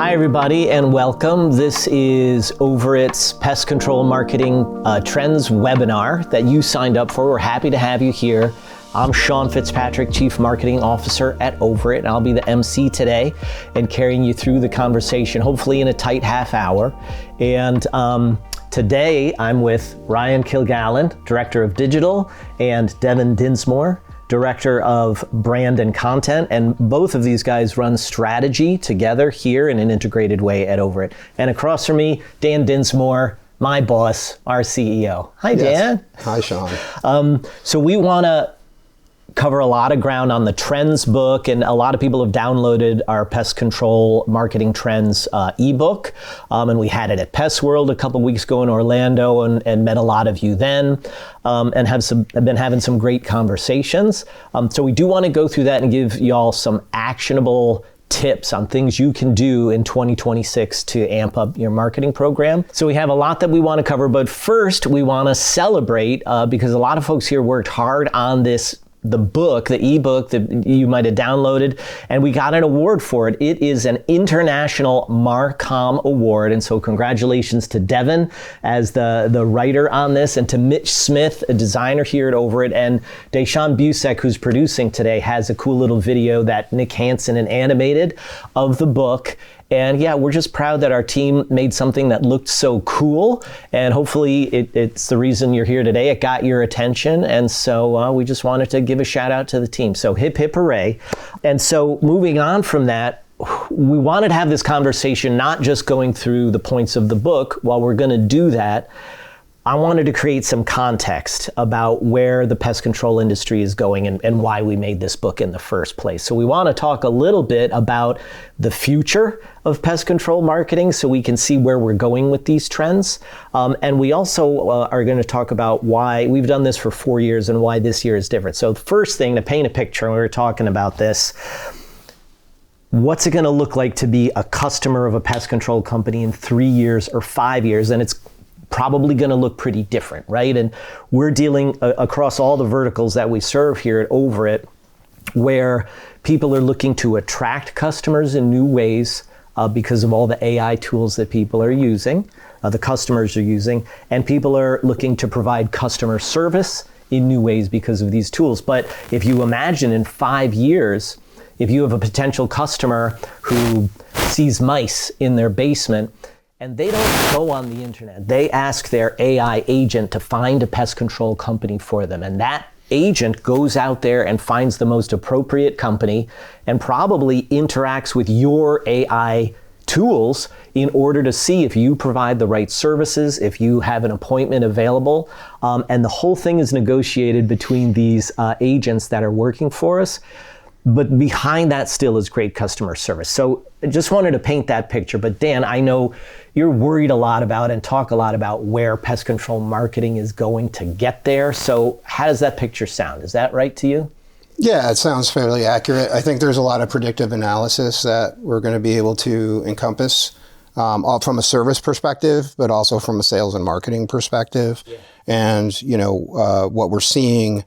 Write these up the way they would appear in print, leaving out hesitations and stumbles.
Hi everybody and welcome. This is Overit's Pest Control Marketing Trends webinar that you signed up for. We're happy to have you here. I'm Sean Fitzpatrick, Chief Marketing Officer at Overit, and I'll be the MC today and carrying you through the conversation, hopefully in a tight half hour. And today I'm with Ryan Kilgallen, Director of Digital, and Devin Dinsmore, Director of Brand and Content, and both of these guys run strategy together here in an integrated way at Overit. And across from me, Dan Dinsmore, my boss, our CEO. Hi, Dan. Hi, Sean. So we want to cover a lot of ground on the Trends book, and a lot of people have downloaded our Pest Control Marketing Trends ebook, and we had it at Pest World a couple weeks ago in Orlando, and met a lot of you then, and have been having some great conversations. So we do want to go through that and give y'all some actionable tips on things you can do in 2026 to amp up your marketing program. So we have a lot that we want to cover, but first we want to celebrate because a lot of folks here worked hard on the book, the ebook that you might have downloaded, and we got an award for it. It is an International Marcom Award, and so congratulations to Devin as the writer on this, and to Mitch Smith, a designer here at Overit, and Deshaun Busek, who's producing today, has a cool little video that Nick Hansen animated of the book. And yeah, we're just proud that our team made something that looked so cool, and hopefully it's the reason you're here today. It got your attention, and so we just wanted to give a shout out to the team. So hip hip hooray. And so moving on from that, we wanted to have this conversation not just going through the points of the book. While we're going to do that, I wanted to create some context about where the pest control industry is going and why we made this book in the first place. So we want to talk a little bit about the future of pest control marketing so we can see where we're going with these trends. And we also are going to talk about why we've done this for 4 years and why this year is different. So the first thing, to paint a picture, and we were talking about this, what's it going to look like to be a customer of a pest control company in 3 years or 5 years? And it's probably going to look pretty different, right? And we're dealing across all the verticals that we serve here at Overit, where people are looking to attract customers in new ways because of all the AI tools that people are using, the customers are using, and people are looking to provide customer service in new ways because of these tools. But if you imagine in 5 years, if you have a potential customer who sees mice in their basement, and they don't go on the internet, they ask their AI agent to find a pest control company for them. And that agent goes out there and finds the most appropriate company and probably interacts with your AI tools in order to see if you provide the right services, if you have an appointment available. And the whole thing is negotiated between these agents that are working for us. But behind that still is great customer service. So I just wanted to paint that picture. But Dan, I know you're worried a lot about and talk a lot about where pest control marketing is going to get there. So how does that picture sound? Is that right to you? Yeah, it sounds fairly accurate. I think there's a lot of predictive analysis that we're going to be able to encompass all from a service perspective, but also from a sales and marketing perspective. Yeah. And, what we're seeing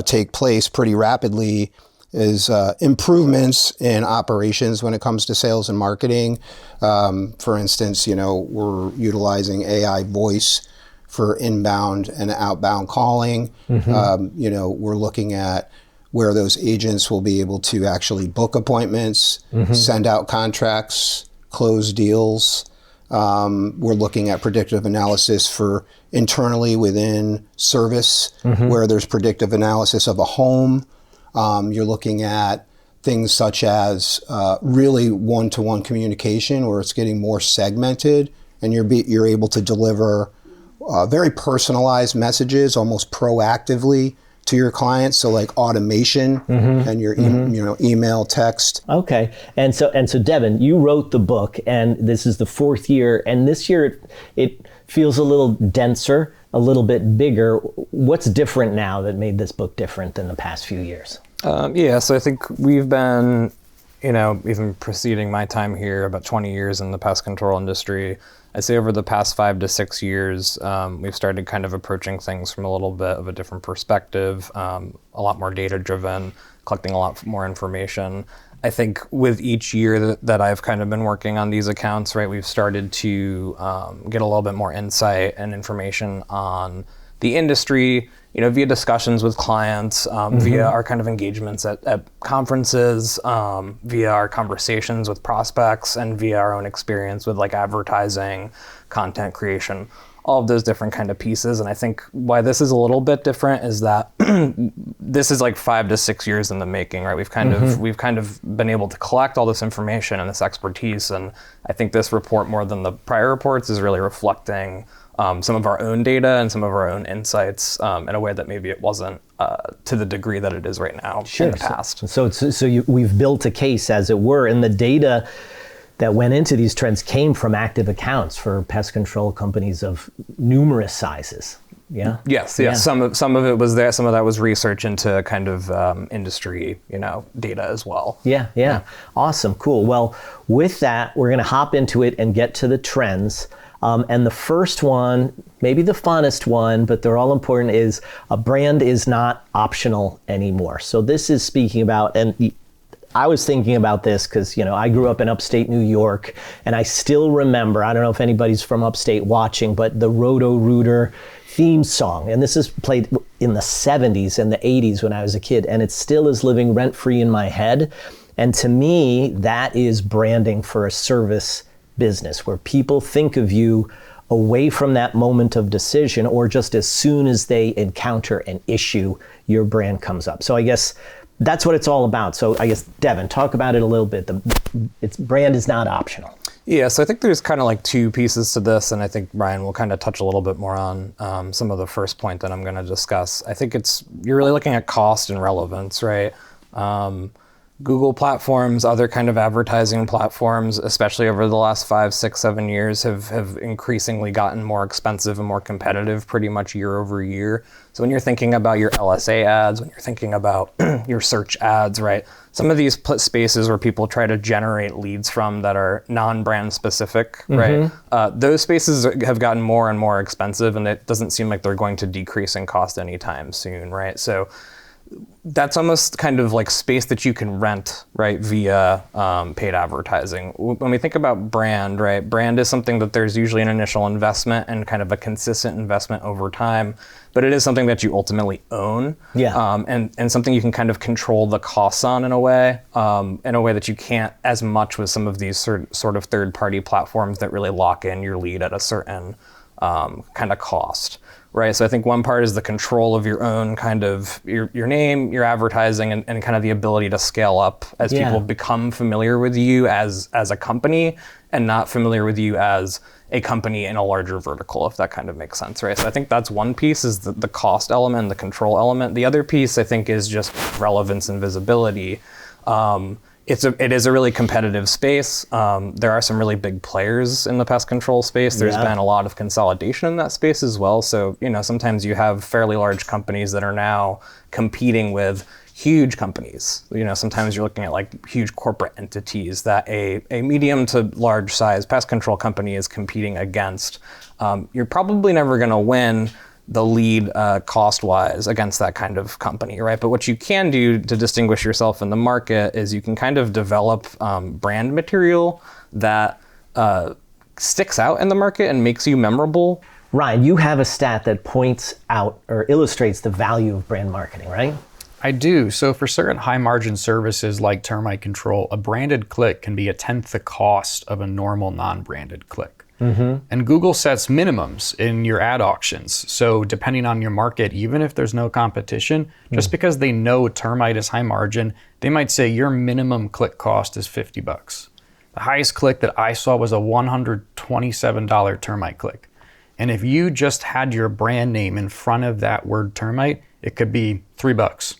take place pretty rapidly is improvements in operations when it comes to sales and marketing. For instance, we're utilizing AI voice for inbound and outbound calling. Mm-hmm. We're looking at where those agents will be able to actually book appointments, mm-hmm. send out contracts, close deals. We're looking at predictive analysis for internally within service, mm-hmm. where there's predictive analysis of a home. You're looking at things such as really one-to-one communication, where it's getting more segmented, and you're able to deliver very personalized messages almost proactively to your clients. So like automation, mm-hmm. and your email, text. Okay, and so Devin, you wrote the book, and this is the 4th year, and this year it feels a little denser, a little bit bigger. What's different now that made this book different than the past few years? So I think we've been, even preceding my time here, about 20 years in the pest control industry. I'd say over the past 5 to 6 years, we've started kind of approaching things from a little bit of a different perspective, a lot more data driven, collecting a lot more information. I think with each year that I've kind of been working on these accounts, right, we've started to get a little bit more insight and information on the industry, via discussions with clients, via our kind of engagements at conferences, via our conversations with prospects, and via our own experience with like advertising, content creation, all of those different kind of pieces. And I think why this is a little bit different is that this is like 5 to 6 years in the making, right? We've kind of been able to collect all this information and this expertise. And I think this report, more than the prior reports, is really reflecting some of our own data and some of our own insights in a way that maybe it wasn't to the degree that it is right now in the past. We've built a case, as it were, and the data that went into these trends came from active accounts for pest control companies of numerous sizes. Yeah. Yes. Yeah. Some of it was there. Some of that was research into kind of industry, data as well. Yeah. Awesome. Cool. Well, with that, we're going to hop into it and get to the trends. And the first one, maybe the funnest one, but they're all important, is a brand is not optional anymore. So this is speaking about, and I was thinking about this because, I grew up in upstate New York, and I still remember, I don't know if anybody's from upstate watching, but the Roto-Rooter theme song. And this is played in the 70s and the 80s when I was a kid, and it still is living rent-free in my head. And to me, that is branding for a service business, where people think of you away from that moment of decision, or just as soon as they encounter an issue, your brand comes up. So I guess that's what it's all about. So I guess, Devin, talk about it a little bit. Its brand is not optional. Yeah, so I think there's kind of like two pieces to this, and I think Ryan will kind of touch a little bit more on some of the first point that I'm going to discuss. I think you're really looking at cost and relevance, right? Google platforms, other kind of advertising platforms, especially over the last 5, 6, 7 years, have increasingly gotten more expensive and more competitive pretty much year over year. So when you're thinking about your LSA ads, when you're thinking about your search ads, right, some of these spaces where people try to generate leads from that are non-brand specific, right, those spaces have gotten more and more expensive, and it doesn't seem like they're going to decrease in cost anytime soon, right? So that's almost kind of like space that you can rent, right, via paid advertising. When we think about brand, right, brand is something that there's usually an initial investment and kind of a consistent investment over time, but it is something that you ultimately own, and something you can kind of control the costs on in a way that you can't as much with some of these sort of third-party platforms that really lock in your lead at a certain kind of cost. Right, so I think one part is the control of your own kind of your name, your advertising, and kind of the ability to scale up as people become familiar with you as a company, and not familiar with you as a company in a larger vertical, if that kind of makes sense, right? So I think that's one piece, is the cost element, the control element. The other piece, I think, is just relevance and visibility. It is a really competitive space. There are some really big players in the pest control space. There's been a lot of consolidation in that space as well. So, sometimes you have fairly large companies that are now competing with huge companies. Sometimes you're looking at like huge corporate entities that a medium to large size pest control company is competing against. You're probably never going to win the lead cost-wise against that kind of company, right? But what you can do to distinguish yourself in the market is you can kind of develop brand material that sticks out in the market and makes you memorable. Ryan, you have a stat that points out or illustrates the value of brand marketing, right? I do. So for certain high margin services like termite control, a branded click can be 1/10 the cost of a normal non-branded click. And Google sets minimums in your ad auctions. So depending on your market, even if there's no competition, just because they know termite is high margin, they might say your minimum click cost is $50. The highest click that I saw was a $127 termite click. And if you just had your brand name in front of that word termite, it could be $3.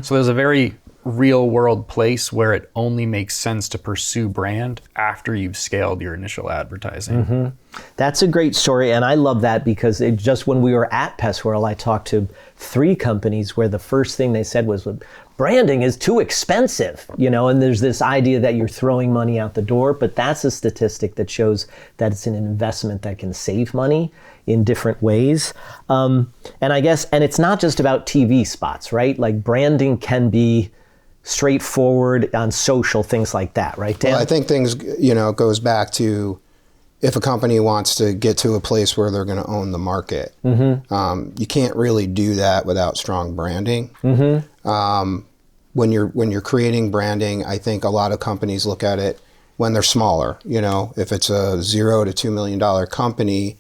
So there's a very real world place where it only makes sense to pursue brand after you've scaled your initial advertising. That's a great story, and I love that because just when we were at Pest World, I talked to 3 companies where the first thing they said was, branding is too expensive, and there's this idea that you're throwing money out the door, but that's a statistic that shows that it's an investment that can save money in different ways. And I guess, and it's not just about TV spots, right? Like branding can be straightforward on social, things like that, right, Dan? Well, I think things, it goes back to if a company wants to get to a place where they're going to own the market, you can't really do that without strong branding. When you're creating branding, I think a lot of companies look at it when they're smaller. If it's a $0 to $2 million company,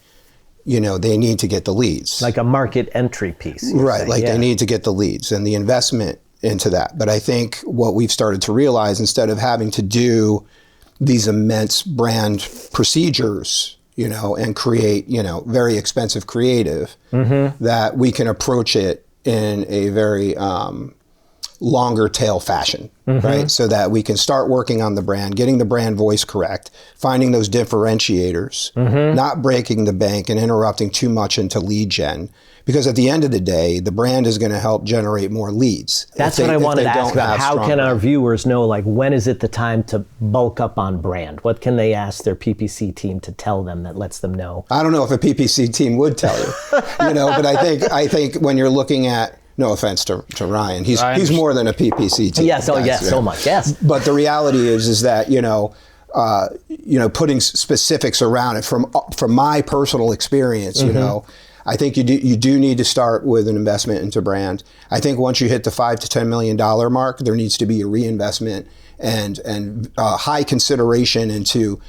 they need to get the leads. Like a market entry piece. Right, they need to get the leads and the investment into that. But I think what we've started to realize, instead of having to do these immense brand procedures, and create, very expensive creative, that we can approach it in a very longer tail fashion, right? So that we can start working on the brand, getting the brand voice correct, finding those differentiators, not breaking the bank and interrupting too much into lead gen. Because at the end of the day, the brand is going to help generate more leads. That's what I wanted to ask about. How can our viewers know, when is it the time to bulk up on brand? What can they ask their PPC team to tell them that lets them know? I don't know if a PPC team would tell you, but I think when you're looking at, no offense to Ryan, he's more than a PPC team. Yes, so much, yes. But the reality is that, putting specifics around it from my personal experience, I think you do need to start with an investment into brand. I think once you hit the $5 to $10 million mark, there needs to be a reinvestment and high consideration into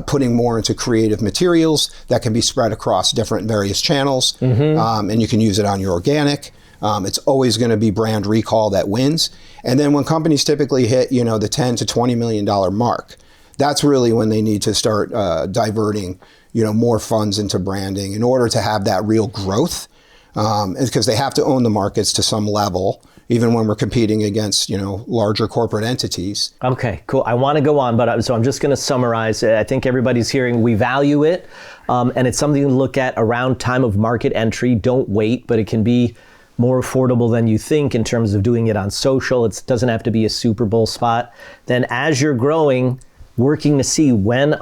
putting more into creative materials that can be spread across different various channels, and you can use it on your organic. It's always going to be brand recall that wins. And then when companies typically hit, the $10 to $20 million mark, that's really when they need to start diverting more funds into branding in order to have that real growth, because they have to own the markets to some level, even when we're competing against, larger corporate entities. Okay, cool. I want to go on, so I'm just going to summarize. I think everybody's hearing we value it, and it's something to look at around time of market entry. Don't wait, but it can be more affordable than you think in terms of doing it on social. It doesn't have to be a Super Bowl spot. Then as you're growing, working to see when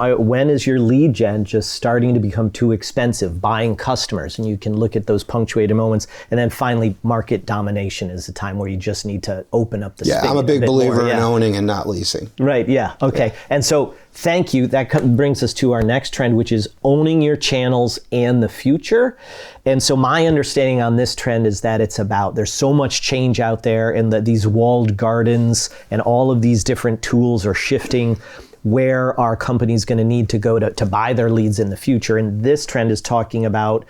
is your lead gen just starting to become too expensive, buying customers, and you can look at those punctuated moments. And then finally, market domination is the time where you just need to open up the space. Yeah, I'm a big believer in owning and not leasing. Right, yeah, okay. And so thank you. That brings us to our next trend, which is owning your channels and the future. And so my understanding on this trend is that there's so much change out there, and these walled gardens and all of these different tools are shifting where our company's going to need to go to buy their leads in the future. And this trend is talking about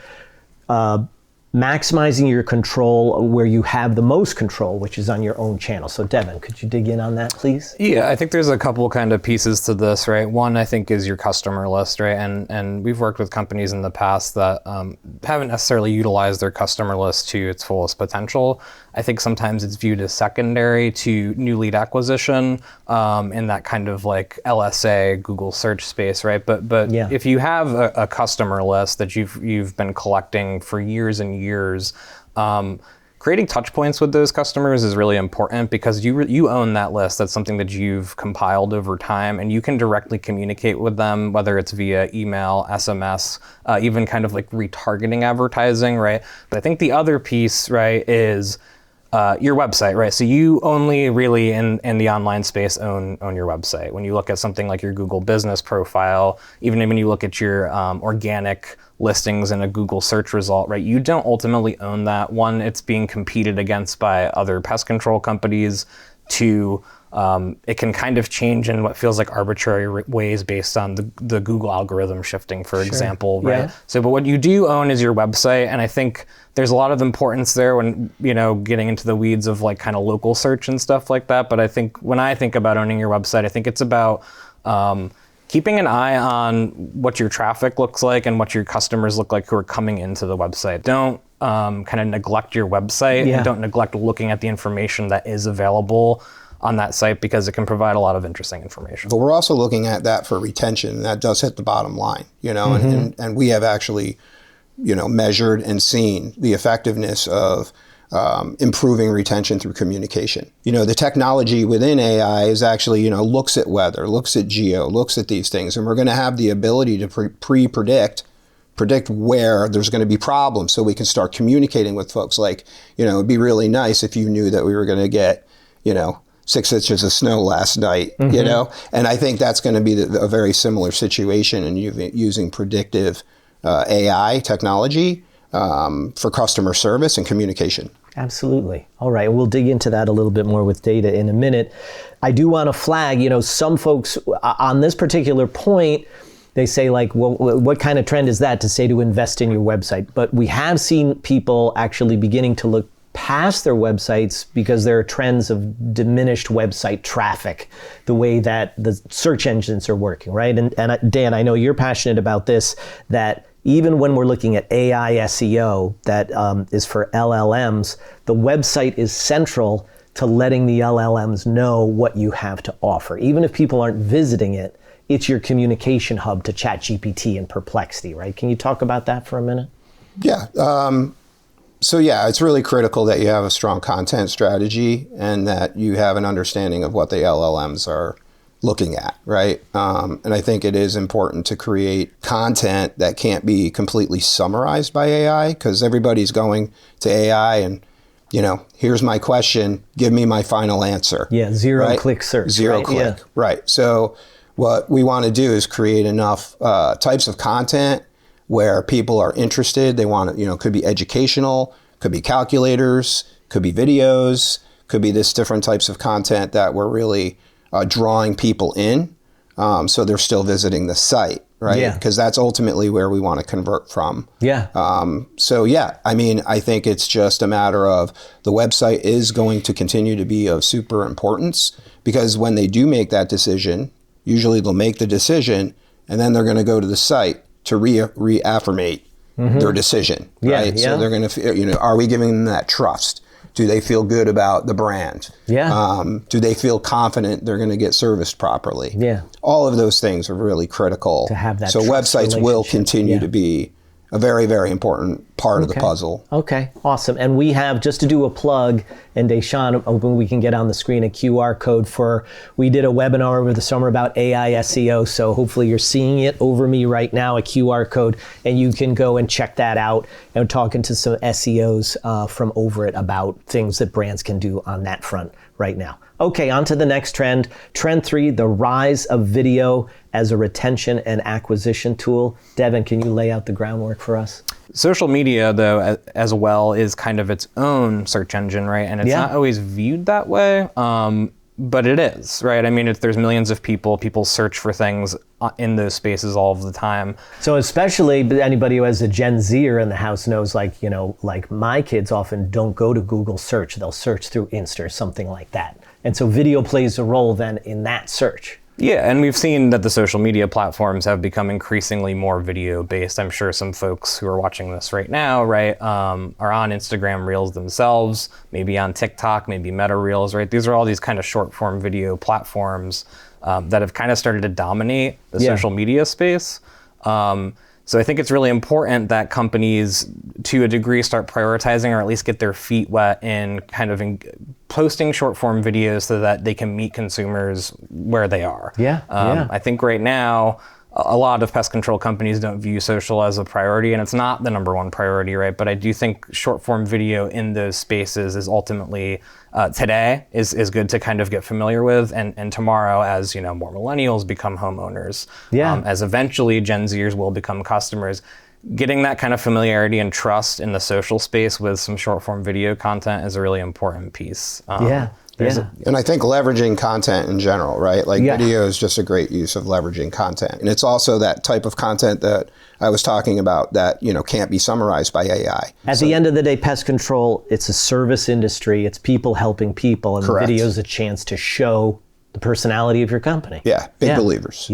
maximizing your control where you have the most control, which is on your own channel. So Devin, could you dig in on that, please? Yeah, I think there's a couple kind of pieces to this, right? One, I think, is your customer list, right? And we've worked with companies in the past that haven't necessarily utilized their customer list to its fullest potential. I think sometimes it's viewed as secondary to new lead acquisition in that kind of LSA, Google search space, right? But yeah. If you have a customer list that you've been collecting for years and years, creating touch points with those customers is really important because you own that list. That's something that you've compiled over time, and you can directly communicate with them, whether it's via email, SMS, even kind of retargeting advertising, right? But I think the other piece, right, is your website, right? So you only really in the online space own your website. When you look at something like your Google business profile, even when you look at your organic listings in a Google search result, right? You don't ultimately own that. One, it's being competed against by other pest control companies. Two, it can kind of change in what feels like arbitrary ways based on the Google algorithm shifting, for example, right? Yeah. So, but what you do own is your website, and I think there's a lot of importance there when, getting into the weeds of kind of local search and stuff like that. But I think when I think about owning your website, I think it's about keeping an eye on what your traffic looks like and what your customers look like who are coming into the website. Don't kind of neglect your website, and don't neglect looking at the information that is available on that site, because it can provide a lot of interesting information. But we're also looking at that for retention. That does hit the bottom line, and we have actually, measured and seen the effectiveness of improving retention through communication. The technology within AI is actually, looks at weather, looks at geo, looks at these things, and we're going to have the ability to predict where there's going to be problems, so we can start communicating with folks. It'd be really nice if you knew that we were going to get, 6 inches of snow last night, you know? And I think that's going to be a very similar situation in using predictive AI technology for customer service and communication. Absolutely. All right. We'll dig into that a little bit more with data in a minute. I do want to flag, you know, some folks on this particular point, they say like, well, what kind of trend is that to say to invest in your website? But we have seen people actually beginning to look past their websites because there are trends of diminished website traffic, the way that the search engines are working, right? And Dan, I know you're passionate about this, that even when we're looking at AI SEO that is for LLMs, the website is central to letting the LLMs know what you have to offer. Even if people aren't visiting it, it's your communication hub to ChatGPT and Perplexity, right? Can you talk about that for a minute? Yeah. So yeah, it's really critical that you have a strong content strategy and that you have an understanding of what the LLMs are looking at, right? And I think it is important to create content that can't be completely summarized by AI, because everybody's going to AI and, you know, here's my question, give me my final answer. Yeah, zero-click search. Zero right? click, Yeah. right. So what we want to do is create enough types of content where people are interested. They want to, you know, could be educational, could be calculators, could be videos, could be this different types of content that we're really drawing people in, so they're still visiting the site, right? Yeah. Because that's ultimately where we want to convert from. Yeah. So yeah, I mean, I think it's just a matter of the website is going to continue to be of super importance, because when they do make that decision, usually they'll make the decision and then they're going to go to the site to reaffirmate their decision, right? Yeah. So they're going to, you know, are we giving them that trust? Do they feel good about the brand? Yeah. Do they feel confident they're going to get serviced properly? Yeah. All of those things are really critical. To have that so trust websites will relationship. continue Yeah. to be a very, very important part of the puzzle. Okay, awesome. And we have, just to do a plug, and Deshaun, hoping we can get on the screen a QR code for, we did a webinar over the summer about AI SEO, so hopefully you're seeing it over me right now, a QR code, and you can go and check that out. And we're talking to some SEOs from Overit about things that brands can do on that front right now. Okay, on to the next trend. Trend 3, the rise of video as a retention and acquisition tool. Devin, can you lay out the groundwork for us? Social media, though, as well, is kind of its own search engine, right? And it's not always viewed that way, but it is, right? I mean, there's millions of people search for things in those spaces all of the time. So especially anybody who has a Gen Zer in the house knows, like, you know, like my kids often don't go to Google search. They'll search through Insta or something like that. And so video plays a role then in that search. Yeah, and we've seen that the social media platforms have become increasingly more video based. I'm sure some folks who are watching this right now, right, are on Instagram Reels themselves, maybe on TikTok, maybe Meta Reels, right? These are all these kind of short form video platforms that have kind of started to dominate the social media space. So I think it's really important that companies, to a degree, start prioritizing or at least get their feet wet in kind of posting short form videos so that they can meet consumers where they are. I think right now, a lot of pest control companies don't view social as a priority, and it's not the number one priority, right? But I do think short form video in those spaces is ultimately, today, is good to kind of get familiar with, and tomorrow, as you know, more millennials become homeowners, as eventually Gen Zers will become customers, getting that kind of familiarity and trust in the social space with some short form video content is a really important piece. And I think leveraging content in general, right? Like video is just a great use of leveraging content. And it's also that type of content that I was talking about that, you know, can't be summarized by AI. At the end of the day, pest control, it's a service industry. It's people helping people, and video is a chance to show the personality of your company. Yeah, big believers.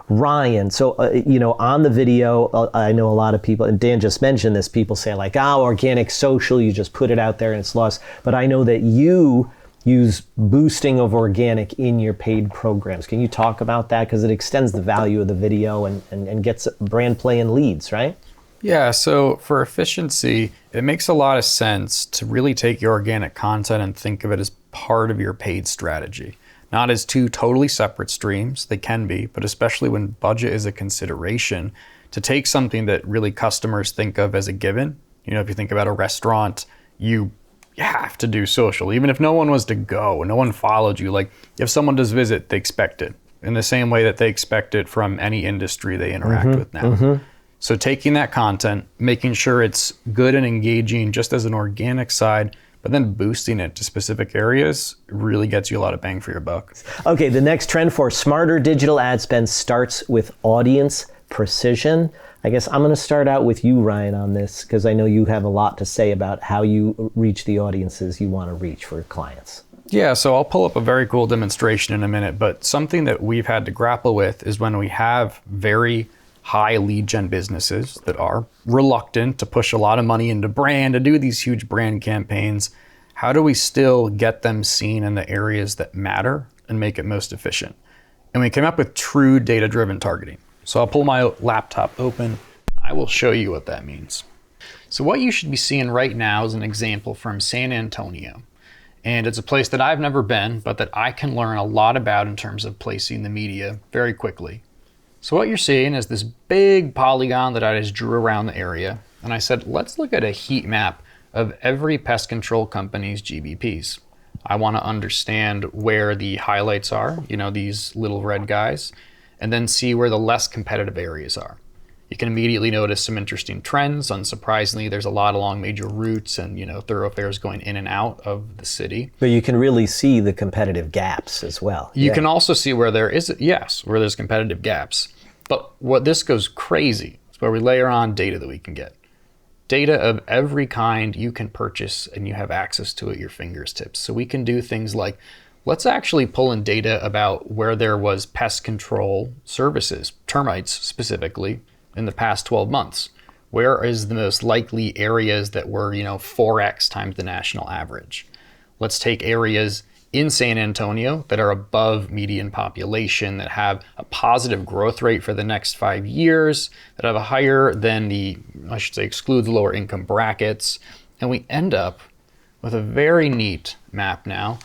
Ryan, so, you know, on the video, I know a lot of people, and Dan just mentioned this, people say like, organic social, you just put it out there and it's lost. But I know that you use boosting of organic in your paid programs. Can you talk about that? Because it extends the value of the video and gets brand play and leads, right? Yeah, so for efficiency, it makes a lot of sense to really take your organic content and think of it as part of your paid strategy. Not as two totally separate streams, they can be, but especially when budget is a consideration, to take something that really customers think of as a given. You know, if you think about a restaurant, you you have to do social. Even if no one was to go, no one followed you, like if someone does visit, they expect it in the same way that they expect it from any industry they interact with now. So taking that content, making sure it's good and engaging just as an organic side, but then boosting it to specific areas really gets you a lot of bang for your buck. Okay, the next trend for smarter digital ad spend starts with audience precision. I guess I'm going to start out with you, Ryan, on this, because I know you have a lot to say about how you reach the audiences you want to reach for clients. Yeah, so I'll pull up a very cool demonstration in a minute, but something that we've had to grapple with is when we have very high lead gen businesses that are reluctant to push a lot of money into brand, to do these huge brand campaigns. How do we still get them seen in the areas that matter and make it most efficient? And we came up with true data-driven targeting. So I'll pull my laptop open. I will show you what that means. So what you should be seeing right now is an example from San Antonio. And it's a place that I've never been, but that I can learn a lot about in terms of placing the media very quickly. So what you're seeing is this big polygon that I just drew around the area. And I said, let's look at a heat map of every pest control company's GBPs. I want to understand where the highlights are, these little red guys, and then see where the less competitive areas are. You can immediately notice some interesting trends. Unsurprisingly, there's a lot along major routes and thoroughfares going in and out of the city. But you can really see the competitive gaps as well. You can also see where there is, where there's competitive gaps. But what this goes crazy is where we layer on data that we can get. Data of every kind you can purchase and you have access to at your fingertips. So we can do things like, let's actually pull in data about where there was pest control services, termites specifically, in the past 12 months. Where is the most likely areas that were, 4x times the national average? Let's take areas in San Antonio that are above median population, that have a positive growth rate for the next 5 years, that have a higher than exclude the lower income brackets. And we end up with a very neat map now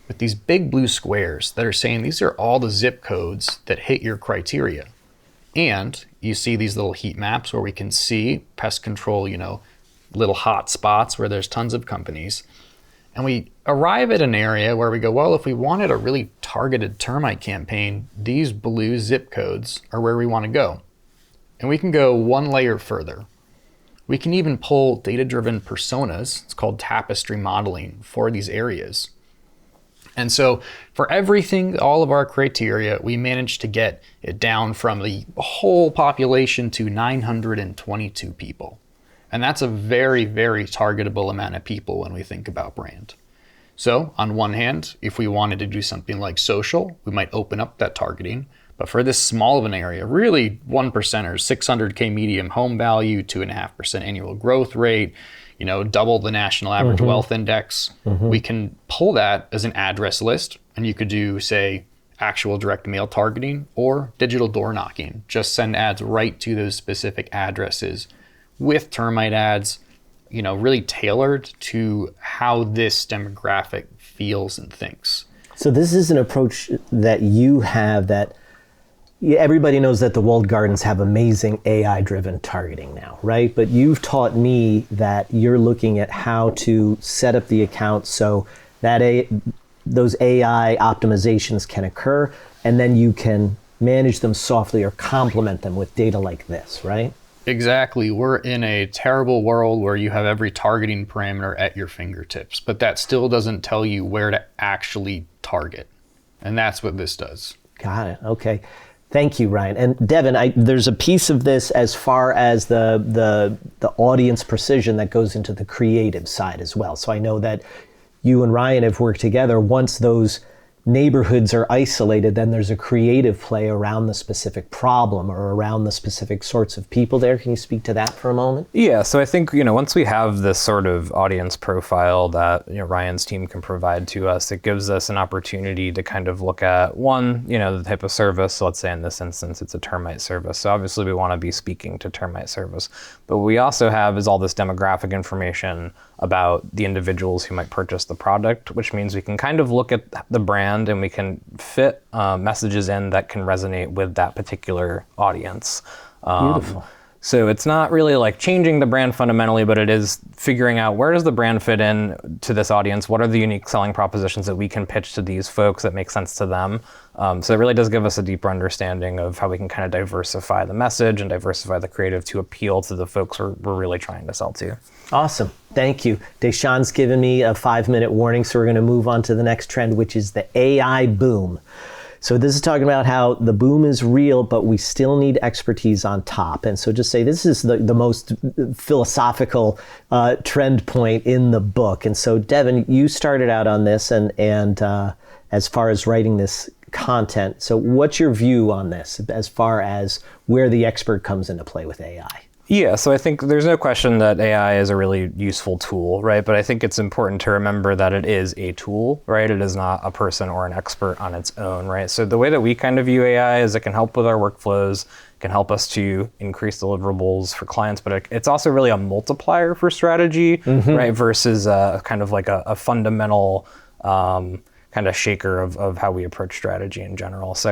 with these big blue squares that are saying these are all the zip codes that hit your criteria. And you see these little heat maps where we can see pest control, little hot spots where there's tons of companies. And we arrive at an area where we go, well, if we wanted a really targeted termite campaign, these blue zip codes are where we want to go. And we can go one layer further. We can even pull data-driven personas, it's called tapestry modeling, for these areas. And so for everything, all of our criteria, we managed to get it down from the whole population to 922 people. And that's a very, very targetable amount of people when we think about brand. So on one hand, if we wanted to do something like social, we might open up that targeting. But for this small of an area, really 1%, 600K medium home value, 2.5% annual growth rate, double the national average wealth index, we can pull that as an address list. And you could do, say, actual direct mail targeting or digital door knocking. Just send ads right to those specific addresses with termite ads, really tailored to how this demographic feels and thinks. So this is an approach that you have that everybody knows that the walled gardens have amazing AI-driven targeting now, right? But you've taught me that you're looking at how to set up the account so that those AI optimizations can occur, and then you can manage them softly or complement them with data like this, right? Exactly. We're in a terrible world where you have every targeting parameter at your fingertips, but that still doesn't tell you where to actually target. And that's what this does. Got it. Okay. Thank you, Ryan. And Devin, there's a piece of this as far as the audience precision that goes into the creative side as well. So I know that you and Ryan have worked together. Once those neighborhoods are isolated, then there's a creative play around the specific problem or around the specific sorts of people there. Can you speak to that for a moment? Yeah, so I think, once we have this sort of audience profile that Ryan's team can provide to us, it gives us an opportunity to kind of look at one, the type of service. So let's say in this instance, it's a termite service. So obviously we want to be speaking to termite service. But what we also have is all this demographic information about the individuals who might purchase the product, which means we can kind of look at the brand and we can fit messages in that can resonate with that particular audience. Beautiful. So it's not really like changing the brand fundamentally, but it is figuring out where does the brand fit in to this audience? What are the unique selling propositions that we can pitch to these folks that make sense to them? So it really does give us a deeper understanding of how we can kind of diversify the message and diversify the creative to appeal to the folks we're really trying to sell to. Awesome. Thank you. Deshaun's given me a 5-minute warning, so we're going to move on to the next trend, which is the AI boom. So this is talking about how the boom is real, but we still need expertise on top. And so just say this is the most philosophical trend point in the book. And so Devin, you started out on this and as far as writing this content. So what's your view on this as far as where the expert comes into play with AI? Yeah, so I think there's no question that AI is a really useful tool, right? But I think it's important to remember that it is a tool, right? It is not a person or an expert on its own, right? So the way that we kind of view AI is it can help with our workflows, can help us to increase deliverables for clients, but it's also really a multiplier for strategy, right? Versus kind of like a fundamental kind of shaker of how we approach strategy in general. So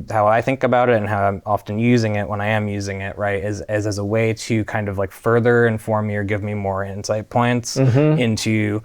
how I think about it and how I'm often using it when I am using it, right, is as a way to kind of like further inform me or give me more insight points into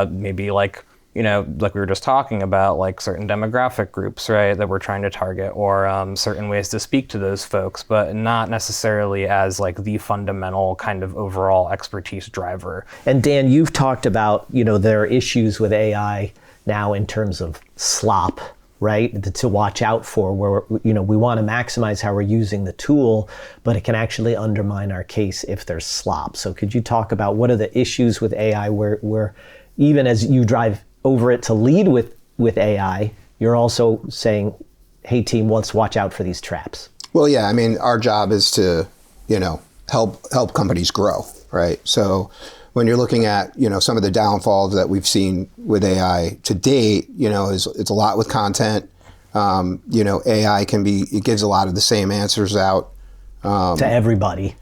maybe like, like we were just talking about, like certain demographic groups, right, that we're trying to target, or certain ways to speak to those folks, but not necessarily as like the fundamental kind of overall expertise driver. And Dan, you've talked about, there are issues with AI now in terms of slop, right? To watch out for where, we want to maximize how we're using the tool, but it can actually undermine our case if there's slop. So could you talk about what are the issues with AI where even as you drive Overit to lead with AI, you're also saying, hey team, let's watch out for these traps? Well, yeah, I mean, our job is to, help companies grow, right? So when you're looking at, some of the downfalls that we've seen with AI to date, it's a lot with content. AI it gives a lot of the same answers out. To everybody.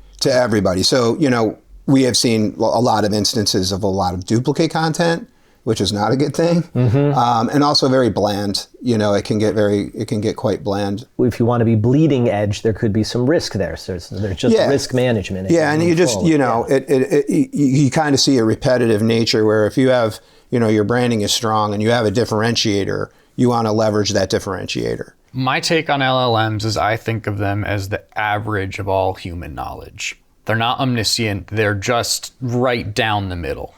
So, we have seen a lot of instances of a lot of duplicate content, which is not a good thing. And also very bland. It can get quite bland. If you want to be bleeding edge, there could be some risk there. So there's just risk management. Yeah, and you just, you kind of see a repetitive nature where if you have, your branding is strong and you have a differentiator, you want to leverage that differentiator. My take on LLMs is I think of them as the average of all human knowledge. They're not omniscient. They're just right down the middle.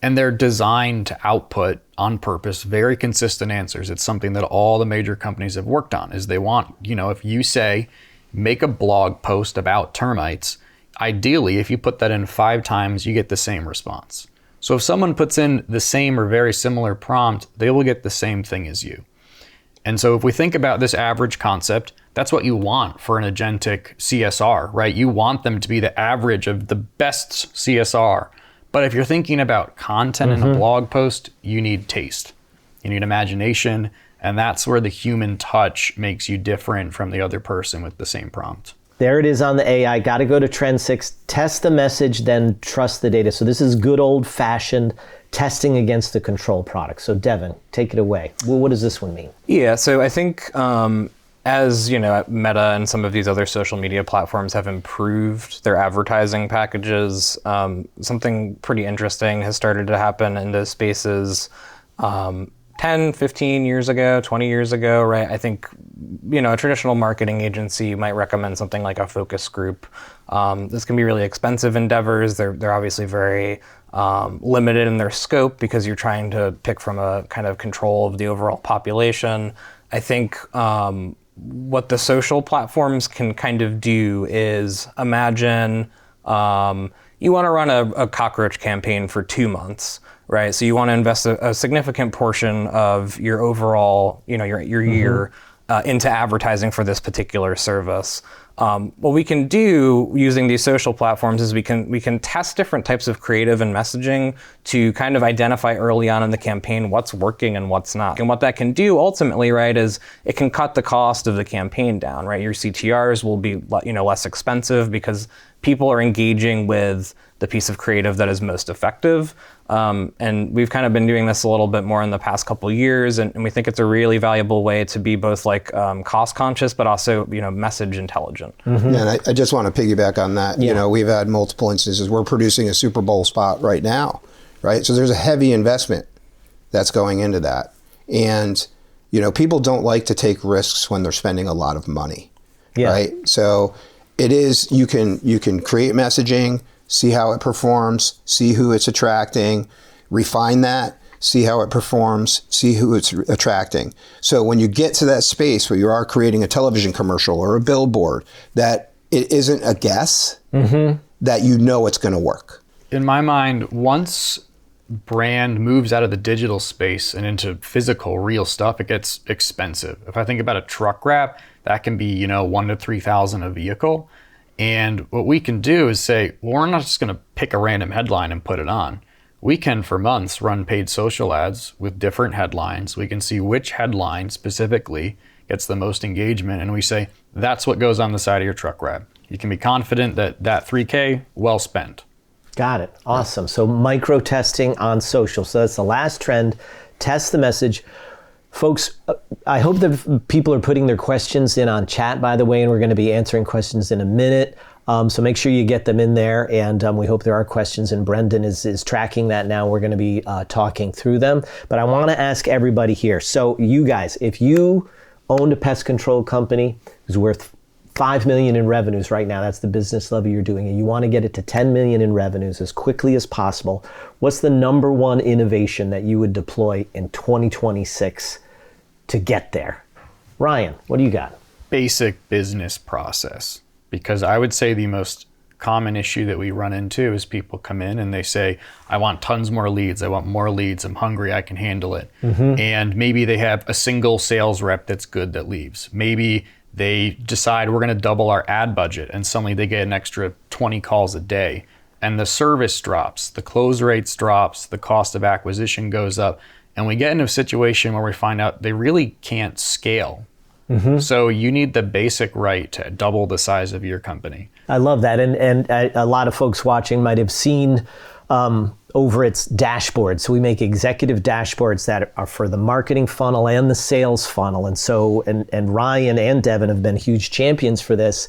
And they're designed to output on purpose very consistent answers. It's something that all the major companies have worked on is they want, if you say, make a blog post about termites, ideally, if you put that in 5 times, you get the same response. So if someone puts in the same or very similar prompt, they will get the same thing as you. And so if we think about this average concept, that's what you want for an agentic CSR, right? You want them to be the average of the best CSR. But if you're thinking about content in a blog post, you need taste, you need imagination, and that's where the human touch makes you different from the other person with the same prompt. There it is on the AI. Got to go to Trend 6, test the message, then trust the data. So this is good old-fashioned testing against the control product. So Devin, take it away. Well, what does this one mean? Yeah, so I think as Meta and some of these other social media platforms have improved their advertising packages, something pretty interesting has started to happen in those spaces 10, 15 years ago, 20 years ago, right? I think, a traditional marketing agency might recommend something like a focus group. This can be really expensive endeavors. They're obviously very limited in their scope because you're trying to pick from a kind of control of the overall population. I think what the social platforms can kind of do is imagine you want to run a cockroach campaign for 2 months, right? So you want to invest a significant portion of your overall, your year into advertising for this particular service. What we can do using these social platforms is we can test different types of creative and messaging to kind of identify early on in the campaign what's working and what's not. And what that can do ultimately, right, is it can cut the cost of the campaign down, right? Your CTRs will be, less expensive because people are engaging with the piece of creative that is most effective. And we've kind of been doing this a little bit more in the past couple of years, and we think it's a really valuable way to be both like cost conscious, but also message intelligent. efficient. And I just want to piggyback on that. You know, we've had multiple instances. We're producing a Super Bowl spot right now, right? So there's a heavy investment that's going into that. And, you know, people don't like to take risks when they're spending a lot of money, right? So it is, you can create messaging, see how it performs, see who it's attracting, refine that, see how it performs, see who it's attracting. So when you get to that space where you are creating a television commercial or a billboard, that it isn't a guess, that you know it's going to work. In my mind, once brand moves out of the digital space and into physical, real stuff, it gets expensive. If I think about a truck wrap, that can be, you know, $1,000 to $3,000 a vehicle. And what we can do is say, well, we're not just going to pick a random headline and put it on. We can, for months, run paid social ads with different headlines. We can see which headline specifically gets the most engagement, and we say, that's what goes on the side of your truck wrap. You can be confident that that $3K, well spent. Got it. Awesome. So micro testing on social. So that's the last trend. Test the message. Folks, I hope that people are putting their questions in on chat, by the way, and we're going to be answering questions in a minute. So make sure you get them in there, and we hope there are questions, and Brendan is tracking that now. We're going to be talking through them. But I want to ask everybody here. So you guys, if you owned a pest control company who's worth $5 million in revenues right now, that's the business level you're doing, and you want to get it to $10 million in revenues as quickly as possible, what's the number one innovation that you would deploy in 2026 to get there? Ryan, what do you got? Basic business process. Because I would say the most common issue that we run into is people come in and they say, I want tons more leads. I want more leads. I'm hungry. I can handle it. And maybe they have a single sales rep that's good that leaves. Maybe they decide we're going to double our ad budget, and suddenly they get an extra 20 calls a day. And the service drops, the close rates drops, the cost of acquisition goes up. And we get into a situation where we find out they really can't scale. So you need the basic right to double the size of your company. I love that. And a lot of folks watching might have seen Overit's dashboard. So we make executive dashboards that are for the marketing funnel and the sales funnel. And so, and Ryan and Devin have been huge champions for this,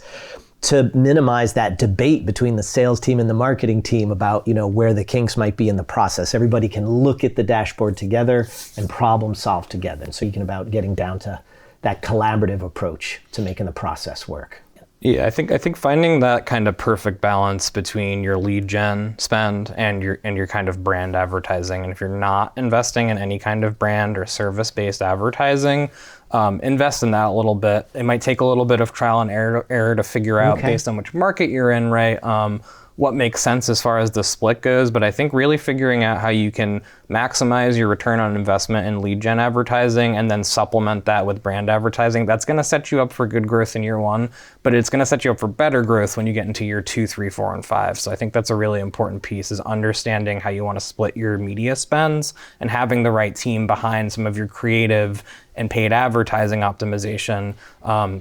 to minimize that debate between the sales team and the marketing team about, you know, where the kinks might be in the process. Everybody can look at the dashboard together and problem solve together. And so you can about getting down to that collaborative approach to making the process work. Yeah, I think finding that kind of perfect balance between your lead gen spend and your kind of brand advertising. And if you're not investing in any kind of brand or service-based advertising, invest in that a little bit. It might take a little bit of trial and error to figure out based on which market you're in, right? What makes sense as far as the split goes, but I think really figuring out how you can maximize your return on investment in lead gen advertising and then supplement that with brand advertising, that's going to set you up for good growth in year one, but it's going to set you up for better growth when you get into year 2, 3, 4, and 5. So I think that's a really important piece, is understanding how you want to split your media spends and having the right team behind some of your creative and paid advertising optimization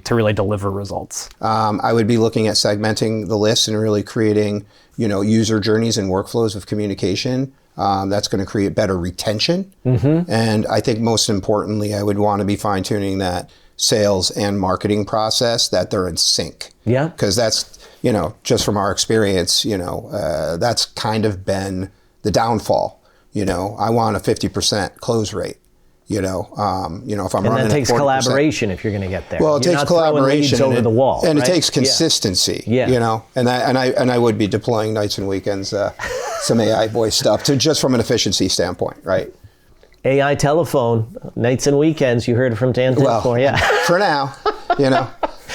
to really deliver results. I would be looking at segmenting the list and really creating, you know, user journeys and workflows of communication. That's going to create better retention. And I think most importantly, I would want to be fine tuning that sales and marketing process, that they're in sync. Yeah. Because that's, you know, just from our experience, you know, that's kind of been the downfall. You know, I want a 50% close rate. You know, if I'm running, and that takes 40%, collaboration if you're going to get there. Well, it takes collaboration over the wall, and right? it takes consistency. Yeah. You know, and I would be deploying nights and weekends some AI voice stuff to just from an efficiency standpoint, right? AI telephone, nights and weekends. You heard it from Dan Tickler, for now, you know.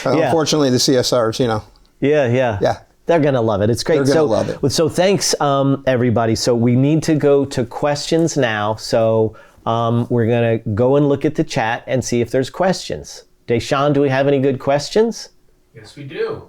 Unfortunately, the CSRs, you know. Yeah. They're going to love it. It's great. They're going to love it. So thanks, everybody. So we need to go to questions now. So we're going to go and look at the chat and see if there's questions. Deshaun, do we have any good questions? Yes, we do.